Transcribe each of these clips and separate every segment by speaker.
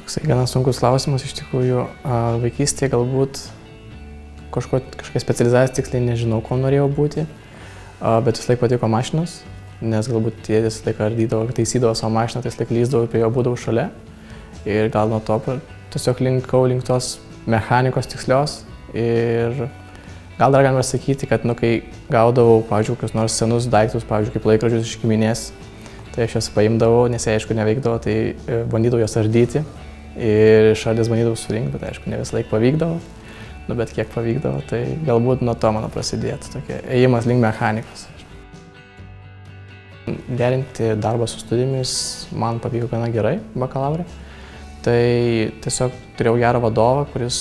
Speaker 1: Toksai gana sunkus klausimas iš tikrųjų. Vaikystėje galbūt kažkokia specializacija tiksliai nežinau, ko norėjau būti, bet vis laik patiko mašinos, nes galbūt tėtis vis laik ardydavo, taisydavo savo mašiną, tai vis laik lyzdavau, prie jo būdavau šalia. Ir gal nuo to tiesiog linkau link tos mechanikos tikslios. Ir gal dar galima sakyti, kad kai gaudavau, pavyzdžiui, kokius nors senus daiktus, pavyzdžiui, kaip laikrodžius iš giminės, tai aš jas paimdavau, nes jie aišku neveikdavo, tai bandydavau jas ardyti. Ir išardęs bandydavau surinkti, bet aišku, ne vis laik pavykdavo. Bet kiek pavykdavo, tai galbūt nuo to mano prasidėtų tokia ėjimas link mechanikos. Derinti darbą su studijomis man pavyko gana gerai bakalaure. Tai tiesiog turėjau gerą vadovą, kuris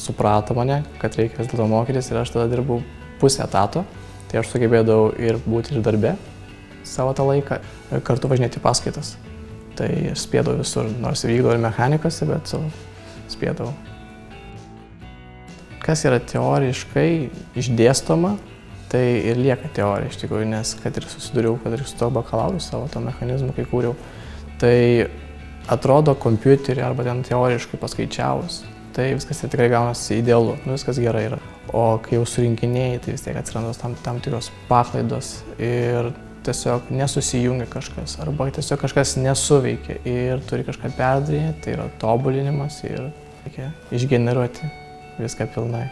Speaker 1: suprato mane, kad reikia vis dėlto mokytis, ir aš tada dirbau pusę etato. Tai aš sugebėdavau ir būti ir darbe savo tą laiką, ir kartu važinėti paskaitas. Tai aš spėdavau visur, nors vykdavau ir mechanikose, bet spėdavau. Kas yra teoriškai išdėstoma, tai ir lieka teorija iš tikrųjų, nes kad ir susidūriau, kad ir su to bakalauru savo to mechanizmu, kai kūriau, tai atrodo kompiuterį arba ten teoriškai paskaičiavus, tai viskas tikrai gaunasi idealu, viskas gerai yra. O kai jau surinkinėjai, tai vis tiek atsiranda tam tikros paklaidos ir tiesiog nesusijungia kažkas, arba tiesiog kažkas nesuveikia ir turi kažką perdarinėti, tai yra tobulinimas ir reikia išgeneruoti viską pilnai.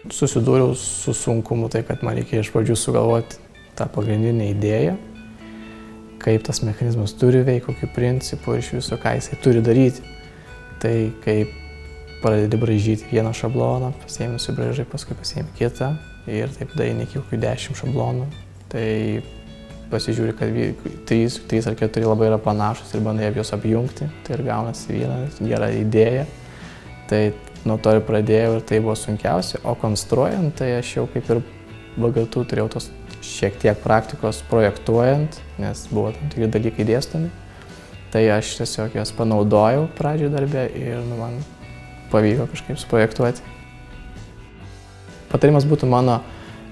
Speaker 1: Susidūriau su sunkumu tai, kad man reikia iš pradžių sugalvoti tą pagrindinę idėją, kaip tas mechanizmas turi veikti, kokiu principu ir iš viso, ką jisai turi daryti. Tai kaip pradedi braižyti vieną šabloną, pasiėmi subraižai, paskui pasiėmi kitą ir taip daeini iki kokių 10 šablonų. Tai pasižiūri, kad 3 ar 4 labai yra panašus ir bandai juos apjungti, tai ir gaunasi viena gera idėja. Tai nuo to ir pradėjau ir tai buvo sunkiausia, o konstruojant, tai aš jau kaip ir VGTU turėjau tos šiek tiek praktikos projektuojant, nes buvo tam tikri dalykai dėstomi. Tai aš tiesiog jas panaudojau pradžioj darbe ir man pavyko kažkaip suprojektuoti. Patarimas būtų mano,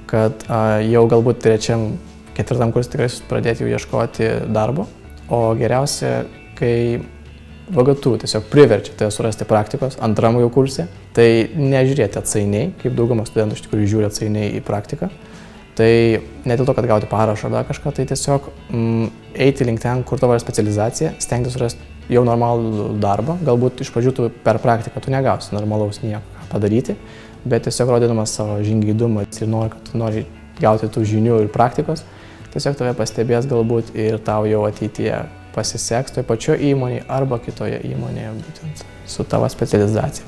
Speaker 1: kad jau galbūt 3-4 kurse tikrai pradėti jau ieškoti darbo, o geriausia, kai VGTU tiesiog priverčia tai surasti praktikos antram jau kurse, tai nežiūrėti atsainiai, kaip dauguma studentų iš tikrųjų žiūri atsainiai į praktiką. Tai ne dėl to, kad gauti parašą ar kažką, tai tiesiog eiti link ten, kur tavo yra specializacija, stengtis surasti jau normalų darbą. Galbūt iš pradžių per praktiką tu negausi normalaus nieko padaryti, bet tiesiog rodydamas savo žingeidumą ir nori gauti tų žinių ir praktikos, tiesiog tave pastebės galbūt ir tau jau ateityje pasiseks toje pačioje įmonėje arba kitoje įmonėje būtent su tavo specializacija.